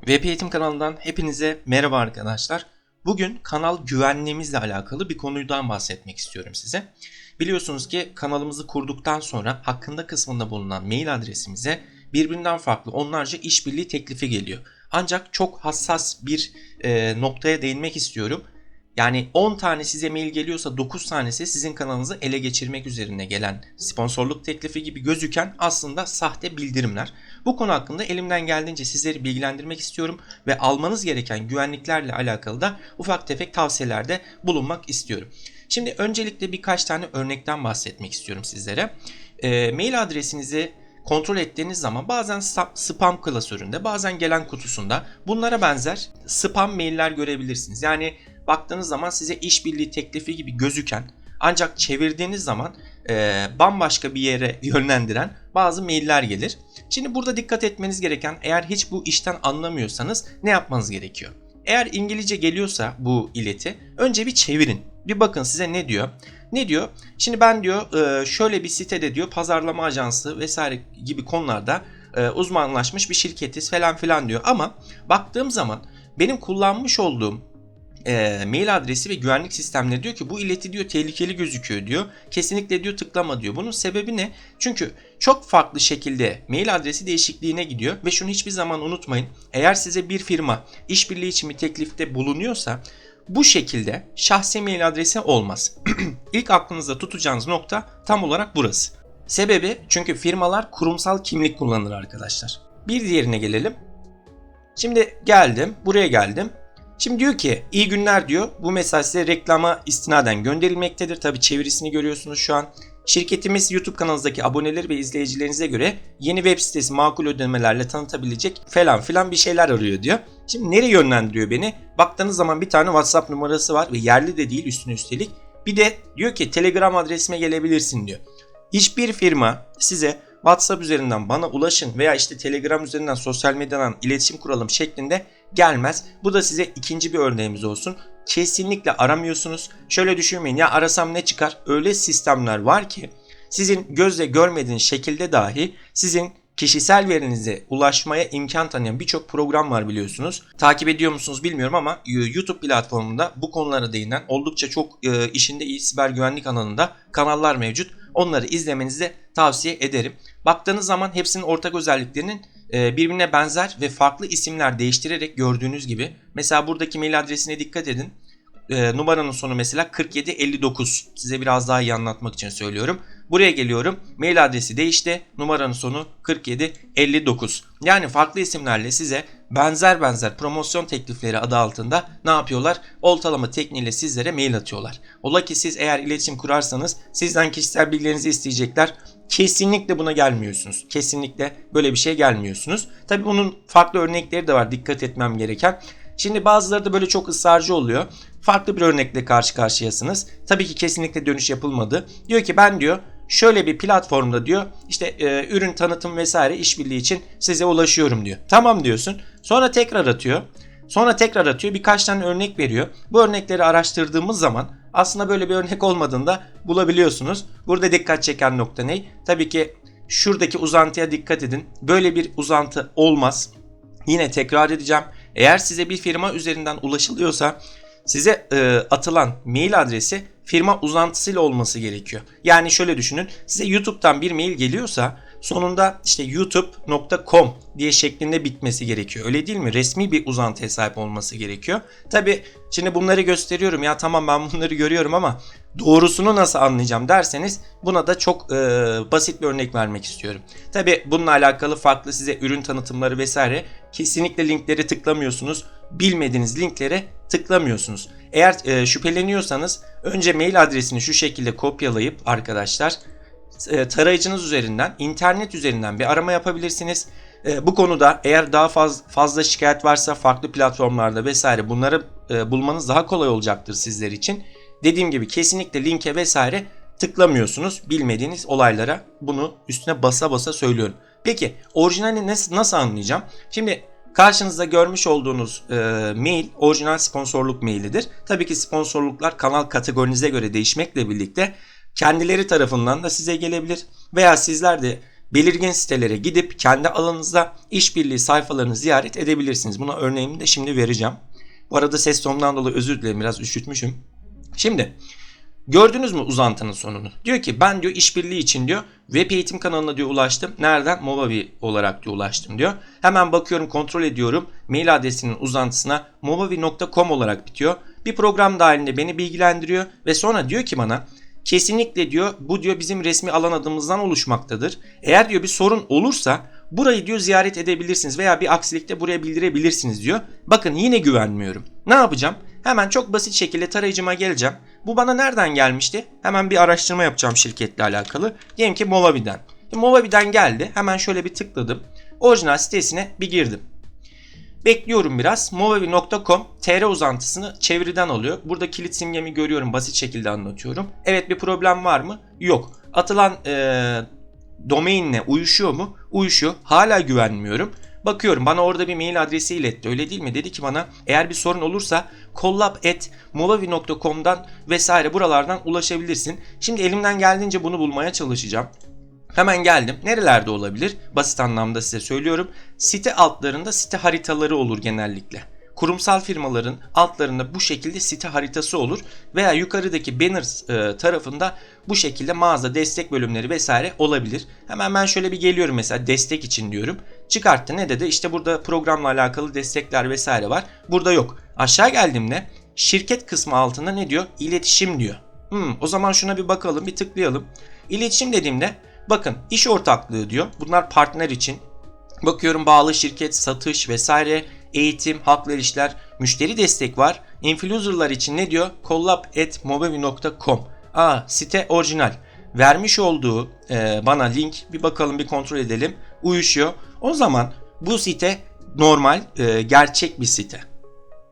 VP Eğitim kanalından hepinize merhaba arkadaşlar. Bugün kanal güvenliğimizle alakalı bir konudan bahsetmek istiyorum size. Biliyorsunuz ki kanalımızı kurduktan sonra hakkında kısmında bulunan mail adresimize birbirinden farklı onlarca işbirliği teklifi geliyor. Ancak çok hassas bir noktaya değinmek istiyorum. Yani 10 tane size mail geliyorsa 9 tanesi sizin kanalınızı ele geçirmek üzerine gelen sponsorluk teklifi gibi gözüken aslında sahte bildirimler. Bu konu hakkında elimden geldiğince sizleri bilgilendirmek istiyorum ve almanız gereken güvenliklerle alakalı da ufak tefek tavsiyelerde bulunmak istiyorum. Şimdi öncelikle birkaç tane örnekten bahsetmek istiyorum sizlere. Mail adresinizi kontrol ettiğiniz zaman bazen spam klasöründe, bazen gelen kutusunda bunlara benzer spam mailler görebilirsiniz. Yani baktığınız zaman size işbirliği teklifi gibi gözüken ancak çevirdiğiniz zaman bambaşka bir yere yönlendiren bazı mailler gelir. Şimdi burada dikkat etmeniz gereken, eğer hiç bu işten anlamıyorsanız ne yapmanız gerekiyor? Eğer İngilizce geliyorsa bu ileti önce bir çevirin. Bir bakın size ne diyor. Ne diyor? Şimdi ben diyor şöyle bir sitede diyor pazarlama ajansı vesaire gibi konularda uzmanlaşmış bir şirketiz falan filan diyor. Ama baktığım zaman benim kullanmış olduğum mail adresi ve güvenlik sistemleri diyor ki bu ileti diyor tehlikeli gözüküyor diyor. Kesinlikle diyor tıklama diyor. Bunun sebebi ne? Çünkü çok farklı şekilde mail adresi değişikliğine gidiyor ve şunu hiçbir zaman unutmayın. Eğer size bir firma işbirliği için bir teklifte bulunuyorsa bu şekilde şahsi mail adresi olmaz. İlk aklınızda tutacağınız nokta tam olarak burası. Sebebi çünkü firmalar kurumsal kimlik kullanır arkadaşlar. Bir diğerine gelelim. Şimdi geldim, buraya geldim. Şimdi diyor ki iyi günler diyor. Bu mesaj size reklama istinaden gönderilmektedir. Tabi çevirisini görüyorsunuz şu an. Şirketimiz YouTube kanalınızdaki aboneleri ve izleyicilerinize göre yeni web sitesi makul ödemelerle tanıtabilecek falan filan bir şeyler arıyor diyor. Şimdi nereye yönlendiriyor beni? Baktığınız zaman bir tane WhatsApp numarası var ve yerli de değil üstüne üstelik. Bir de diyor ki Telegram adresime gelebilirsin diyor. Hiçbir firma size WhatsApp üzerinden bana ulaşın veya işte Telegram üzerinden sosyal medyadan iletişim kuralım şeklinde gelmez. Bu da size ikinci bir örneğimiz olsun. Kesinlikle aramıyorsunuz. Şöyle düşünmeyin, ya arasam ne çıkar? Öyle sistemler var ki sizin gözle görmediğiniz şekilde dahi sizin kişisel verinize ulaşmaya imkan tanıyan birçok program var biliyorsunuz. Takip ediyor musunuz bilmiyorum ama YouTube platformunda bu konulara değinen oldukça çok işinde iyi siber güvenlik alanında kanallar mevcut. Onları izlemenizi de tavsiye ederim. Baktığınız zaman hepsinin ortak özelliklerinin birbirine benzer ve farklı isimler değiştirerek gördüğünüz gibi. Mesela buradaki mail adresine dikkat edin. Numaranın sonu mesela 4759. Size biraz daha iyi anlatmak için söylüyorum. Buraya geliyorum. Mail adresi değişti. Numaranın sonu 4759. Yani farklı isimlerle size benzer promosyon teklifleri adı altında ne yapıyorlar? Oltalama tekniğiyle sizlere mail atıyorlar. Ola ki siz eğer iletişim kurarsanız sizden kişisel bilgilerinizi isteyecekler. Kesinlikle buna gelmiyorsunuz. Kesinlikle böyle bir şey gelmiyorsunuz. Tabii bunun farklı örnekleri de var dikkat etmem gereken. Şimdi bazıları da böyle çok ısrarcı oluyor. Farklı bir örnekle karşı karşıyasınız. Tabii ki kesinlikle dönüş yapılmadı. Diyor ki ben diyor şöyle bir platformda diyor işte ürün tanıtım vesaire işbirliği için size ulaşıyorum diyor. Tamam diyorsun. Sonra tekrar atıyor. Birkaç tane örnek veriyor. Bu örnekleri araştırdığımız zaman aslında böyle bir örnek olmadığını da bulabiliyorsunuz. Burada dikkat çeken nokta ne? Tabii ki şuradaki uzantıya dikkat edin. Böyle bir uzantı olmaz. Yine tekrar edeceğim. Eğer size bir firma üzerinden ulaşılıyorsa size atılan mail adresi firma uzantısıyla olması gerekiyor. Yani şöyle düşünün. Size YouTube'dan bir mail geliyorsa sonunda işte youtube.com diye şeklinde bitmesi gerekiyor. Öyle değil mi? Resmi bir uzantıya sahip olması gerekiyor. Tabi şimdi bunları gösteriyorum. Ya tamam ben bunları görüyorum ama doğrusunu nasıl anlayacağım derseniz buna da çok basit bir örnek vermek istiyorum. Tabi bununla alakalı farklı size ürün tanıtımları vesaire kesinlikle linkleri tıklamıyorsunuz. Bilmediğiniz linklere tıklamıyorsunuz. Eğer şüpheleniyorsanız önce mail adresini şu şekilde kopyalayıp arkadaşlar tarayıcınız üzerinden, internet üzerinden bir arama yapabilirsiniz. Bu konuda eğer daha fazla şikayet varsa farklı platformlarda vesaire bunları bulmanız daha kolay olacaktır sizler için. Dediğim gibi kesinlikle linke vesaire tıklamıyorsunuz bilmediğiniz olaylara. Bunu üstüne basa basa söylüyorum. Peki orijinalini nasıl anlayacağım? Şimdi karşınızda görmüş olduğunuz mail orijinal sponsorluk mailidir. Tabii ki sponsorluklar kanal kategorinize göre değişmekle birlikte kendileri tarafından da size gelebilir veya sizler de belirgin sitelere gidip kendi alanınızda işbirliği sayfalarını ziyaret edebilirsiniz. Buna örneğini de şimdi vereceğim. Bu arada ses tonundan dolayı özür dilerim, biraz üşütmüşüm. Şimdi gördünüz mü uzantının sonunu? Diyor ki ben diyor işbirliği için diyor web eğitim kanalına diyor ulaştım. Nereden? Movavi olarak diyor ulaştım diyor. Hemen bakıyorum, kontrol ediyorum. Mail adresinin uzantısına movavi.com olarak bitiyor. Bir program dahilinde beni bilgilendiriyor ve sonra diyor ki bana kesinlikle diyor bu diyor bizim resmi alan adımızdan oluşmaktadır. Eğer diyor bir sorun olursa burayı diyor ziyaret edebilirsiniz veya bir aksilikte buraya bildirebilirsiniz diyor. Bakın yine güvenmiyorum. Ne yapacağım? Hemen çok basit şekilde tarayıcıma geleceğim. Bu bana nereden gelmişti? Hemen bir araştırma yapacağım şirketle alakalı. Diyelim ki Movavi'den. Movavi'den geldi. Hemen şöyle bir tıkladım. Orijinal sitesine bir girdim. Bekliyorum biraz. Movavi.com TR uzantısını çeviriden alıyor. Burada kilit simgemi görüyorum. Basit şekilde anlatıyorum. Evet, bir problem var mı? Yok. Atılan domainle uyuşuyor mu? Uyuşuyor. Hala güvenmiyorum. Bakıyorum, bana orada bir mail adresi iletti, öyle değil mi? Dedi ki bana eğer bir sorun olursa collab@movavi.com'dan vesaire buralardan ulaşabilirsin. Şimdi elimden geldiğince bunu bulmaya çalışacağım. Hemen geldim. Nerelerde olabilir? Basit anlamda size söylüyorum. Site altlarında site haritaları olur genellikle. Kurumsal firmaların altlarında bu şekilde site haritası olur veya yukarıdaki banner tarafında bu şekilde mağaza destek bölümleri vesaire olabilir. Hemen ben şöyle bir geliyorum, mesela destek için diyorum. Çıkarttı, ne dedi? İşte burada programla alakalı destekler vesaire var. Burada yok. Aşağı geldiğimde şirket kısmı altında ne diyor? İletişim diyor. O zaman şuna bir bakalım, bir tıklayalım. İletişim dediğimde bakın iş ortaklığı diyor. Bunlar partner için. Bakıyorum bağlı şirket, satış vesaire, eğitim, halkla ilişkiler, müşteri destek var. Influencer'lar için ne diyor? collab@movavi.com. Site orijinal. Vermiş olduğu bana link, bir bakalım, bir kontrol edelim. Uyuşuyor. O zaman bu site normal, gerçek bir site.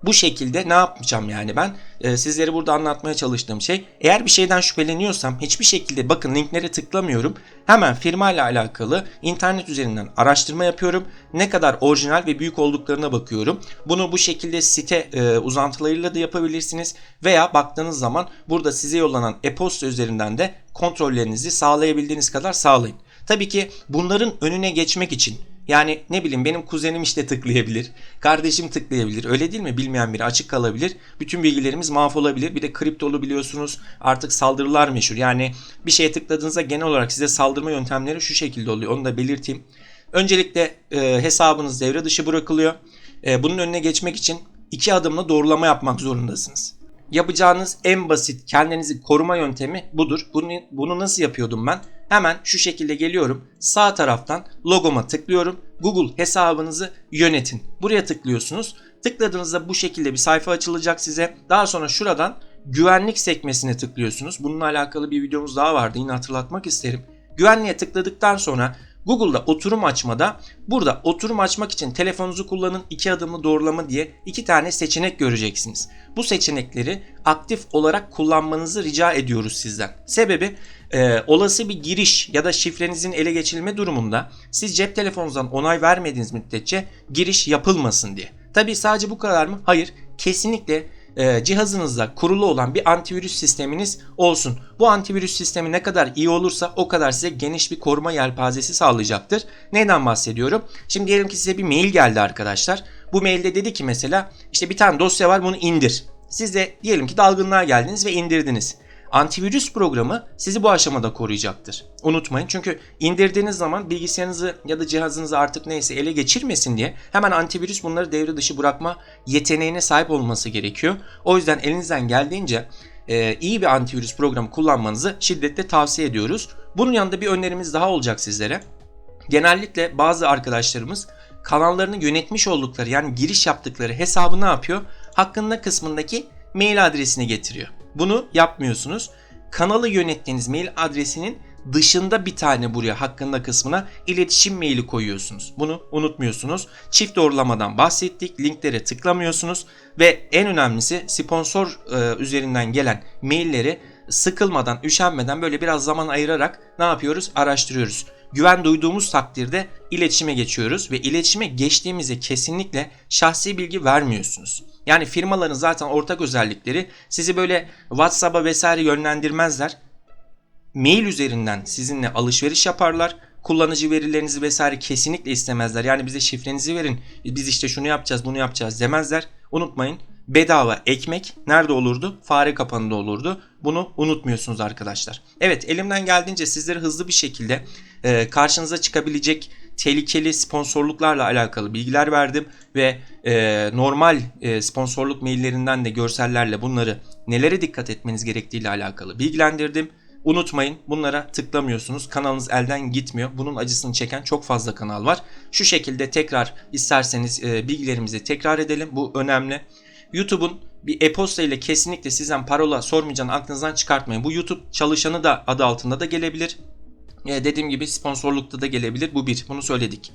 Bu şekilde ne yapacağım yani ben? Sizlere burada anlatmaya çalıştığım şey, eğer bir şeyden şüpheleniyorsam hiçbir şekilde bakın linklere tıklamıyorum. Hemen firma ile alakalı internet üzerinden araştırma yapıyorum. Ne kadar orijinal ve büyük olduklarına bakıyorum. Bunu bu şekilde site uzantılarıyla da yapabilirsiniz. Veya baktığınız zaman burada size yollanan e-posta üzerinden de kontrollerinizi sağlayabildiğiniz kadar sağlayın. Tabii ki bunların önüne geçmek için, yani ne bileyim, benim kuzenim işte tıklayabilir, kardeşim tıklayabilir, öyle değil mi? Bilmeyen biri açık kalabilir, bütün bilgilerimiz mahvolabilir. Bir de kriptolu biliyorsunuz artık saldırılar meşhur. Yani bir şeye tıkladığınızda genel olarak size saldırma yöntemleri şu şekilde oluyor, onu da belirteyim. Öncelikle hesabınız devre dışı bırakılıyor. Bunun önüne geçmek için 2 adımla doğrulama yapmak zorundasınız. Yapacağınız en basit kendinizi koruma yöntemi budur. Bunu nasıl yapıyordum ben? Hemen şu şekilde geliyorum. Sağ taraftan logoma tıklıyorum. Google hesabınızı yönetin. Buraya tıklıyorsunuz. Tıkladığınızda bu şekilde bir sayfa açılacak size. Daha sonra şuradan güvenlik sekmesine tıklıyorsunuz. Bununla alakalı bir videomuz daha vardı. Yine hatırlatmak isterim. Güvenliğe tıkladıktan sonra Google'da oturum açmada, burada oturum açmak için telefonunuzu kullanın, 2 adımlı doğrulama diye 2 tane seçenek göreceksiniz. Bu seçenekleri aktif olarak kullanmanızı rica ediyoruz sizden. Sebebi olası bir giriş ya da şifrenizin ele geçirilme durumunda siz cep telefonunuzdan onay vermediğiniz müddetçe giriş yapılmasın diye. Tabii sadece bu kadar mı? Hayır. Kesinlikle cihazınızda kurulu olan bir antivirüs sisteminiz olsun. Bu antivirüs sistemi ne kadar iyi olursa o kadar size geniş bir koruma yelpazesi sağlayacaktır. Neyden bahsediyorum? Şimdi diyelim ki size bir mail geldi arkadaşlar. Bu mailde dedi ki mesela işte bir tane dosya var, bunu indir. Siz de diyelim ki dalgınlığa geldiniz ve indirdiniz. Antivirüs programı sizi bu aşamada koruyacaktır. Unutmayın, çünkü indirdiğiniz zaman bilgisayarınızı ya da cihazınızı artık neyse ele geçirmesin diye hemen antivirüs bunları devre dışı bırakma yeteneğine sahip olması gerekiyor. O yüzden elinizden geldiğince iyi bir antivirüs programı kullanmanızı şiddetle tavsiye ediyoruz. Bunun yanında bir önerimiz daha olacak sizlere. Genellikle bazı arkadaşlarımız kanallarını yönetmiş oldukları, yani giriş yaptıkları hesabı ne yapıyor? Hakkında kısmındaki mail adresini getiriyor. Bunu yapmıyorsunuz. Kanalı yönettiğiniz mail adresinin dışında bir tane buraya hakkında kısmına iletişim maili koyuyorsunuz. Bunu unutmuyorsunuz. Çift doğrulamadan bahsettik. Linklere tıklamıyorsunuz ve en önemlisi sponsor üzerinden gelen mailleri sıkılmadan, üşenmeden böyle biraz zaman ayırarak ne yapıyoruz? Araştırıyoruz. Güven duyduğumuz takdirde iletişime geçiyoruz ve iletişime geçtiğimizde kesinlikle şahsi bilgi vermiyorsunuz. Yani firmaların zaten ortak özellikleri, sizi böyle WhatsApp'a vesaire yönlendirmezler. Mail üzerinden sizinle alışveriş yaparlar. kullanıcı verilerinizi vesaire kesinlikle istemezler. Yani bize şifrenizi verin, biz işte şunu yapacağız, bunu yapacağız demezler. Unutmayın, bedava ekmek nerede olurdu? Fare kapanında olurdu. Bunu unutmuyorsunuz arkadaşlar. Evet, elimden geldiğince sizlere hızlı bir şekilde karşınıza çıkabilecek tehlikeli sponsorluklarla alakalı bilgiler verdim ve normal sponsorluk maillerinden de görsellerle bunları nelere dikkat etmeniz gerektiğiyle alakalı bilgilendirdim. Unutmayın, bunlara tıklamıyorsunuz. Kanalınız elden gitmiyor. Bunun acısını çeken çok fazla kanal var. Şu şekilde tekrar isterseniz bilgilerimizi tekrar edelim. Bu önemli. YouTube'un bir e-posta ile kesinlikle sizden parola sormayacağını aklınızdan çıkartmayın. Bu YouTube çalışanı da adı altında da gelebilir. Dediğim gibi sponsorlukta da gelebilir. Bu bir. Bunu söyledik.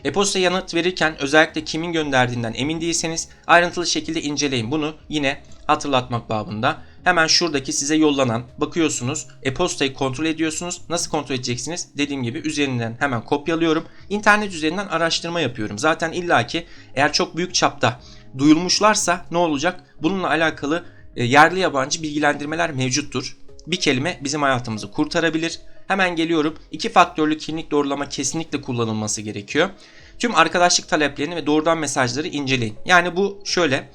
E-posta yanıt verirken özellikle kimin gönderdiğinden emin değilseniz ayrıntılı şekilde inceleyin. Bunu yine hatırlatmak babında. Hemen şuradaki size yollanan bakıyorsunuz. E-postayı kontrol ediyorsunuz. Nasıl kontrol edeceksiniz? Dediğim gibi üzerinden hemen kopyalıyorum. İnternet üzerinden araştırma yapıyorum. Zaten illaki eğer çok büyük çapta duyulmuşlarsa ne olacak? Bununla alakalı yerli yabancı bilgilendirmeler mevcuttur. Bir kelime bizim hayatımızı kurtarabilir. Hemen geliyorum. 2 faktörlü kimlik doğrulama kesinlikle kullanılması gerekiyor. Tüm arkadaşlık taleplerini ve doğrudan mesajları inceleyin. Yani bu şöyle.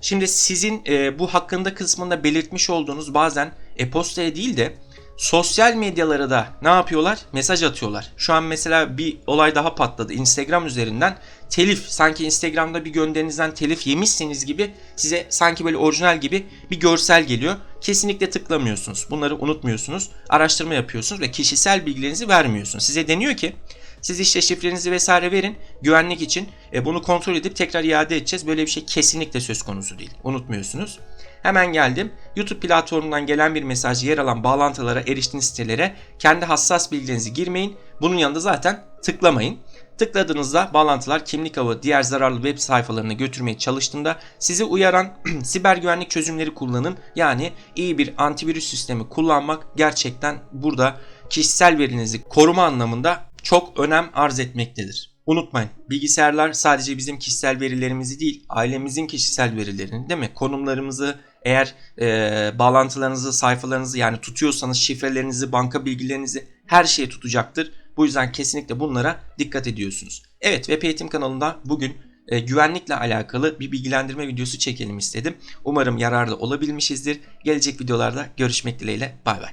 Şimdi sizin bu hakkında kısmında belirtmiş olduğunuz bazen e-postaya değil de sosyal medyalara da ne yapıyorlar? Mesaj atıyorlar. Şu an mesela bir olay daha patladı. Instagram üzerinden telif, sanki Instagram'da bir gönderinizden telif yemişsiniz gibi size sanki böyle orijinal gibi bir görsel geliyor. Kesinlikle tıklamıyorsunuz. Bunları unutmuyorsunuz. Araştırma yapıyorsunuz ve kişisel bilgilerinizi vermiyorsunuz. Size deniyor ki siz işte şifrenizi vesaire verin güvenlik için. Bunu kontrol edip tekrar iade edeceğiz. Böyle bir şey kesinlikle söz konusu değil. Unutmuyorsunuz. Hemen geldim. YouTube platformundan gelen bir mesaj yer alan bağlantılara, eriştiğiniz sitelere kendi hassas bilgilerinizi girmeyin. Bunun yanında zaten tıklamayın. Tıkladığınızda bağlantılar kimlik ağı diğer zararlı web sayfalarına götürmeye çalıştığında sizi uyaran siber güvenlik çözümleri kullanın. Yani iyi bir antivirüs sistemi kullanmak gerçekten burada kişisel verinizi koruma anlamında çok önem arz etmektedir. Unutmayın, bilgisayarlar sadece bizim kişisel verilerimizi değil, ailemizin kişisel verilerini, değil mi? Konumlarımızı, eğer bağlantılarınızı, sayfalarınızı yani tutuyorsanız şifrelerinizi, banka bilgilerinizi her şeyi tutacaktır. Bu yüzden kesinlikle bunlara dikkat ediyorsunuz. Evet, Web Eğitim kanalında bugün güvenlikle alakalı bir bilgilendirme videosu çekelim istedim. Umarım yararlı olabilmişizdir. Gelecek videolarda görüşmek dileğiyle. Bay bay.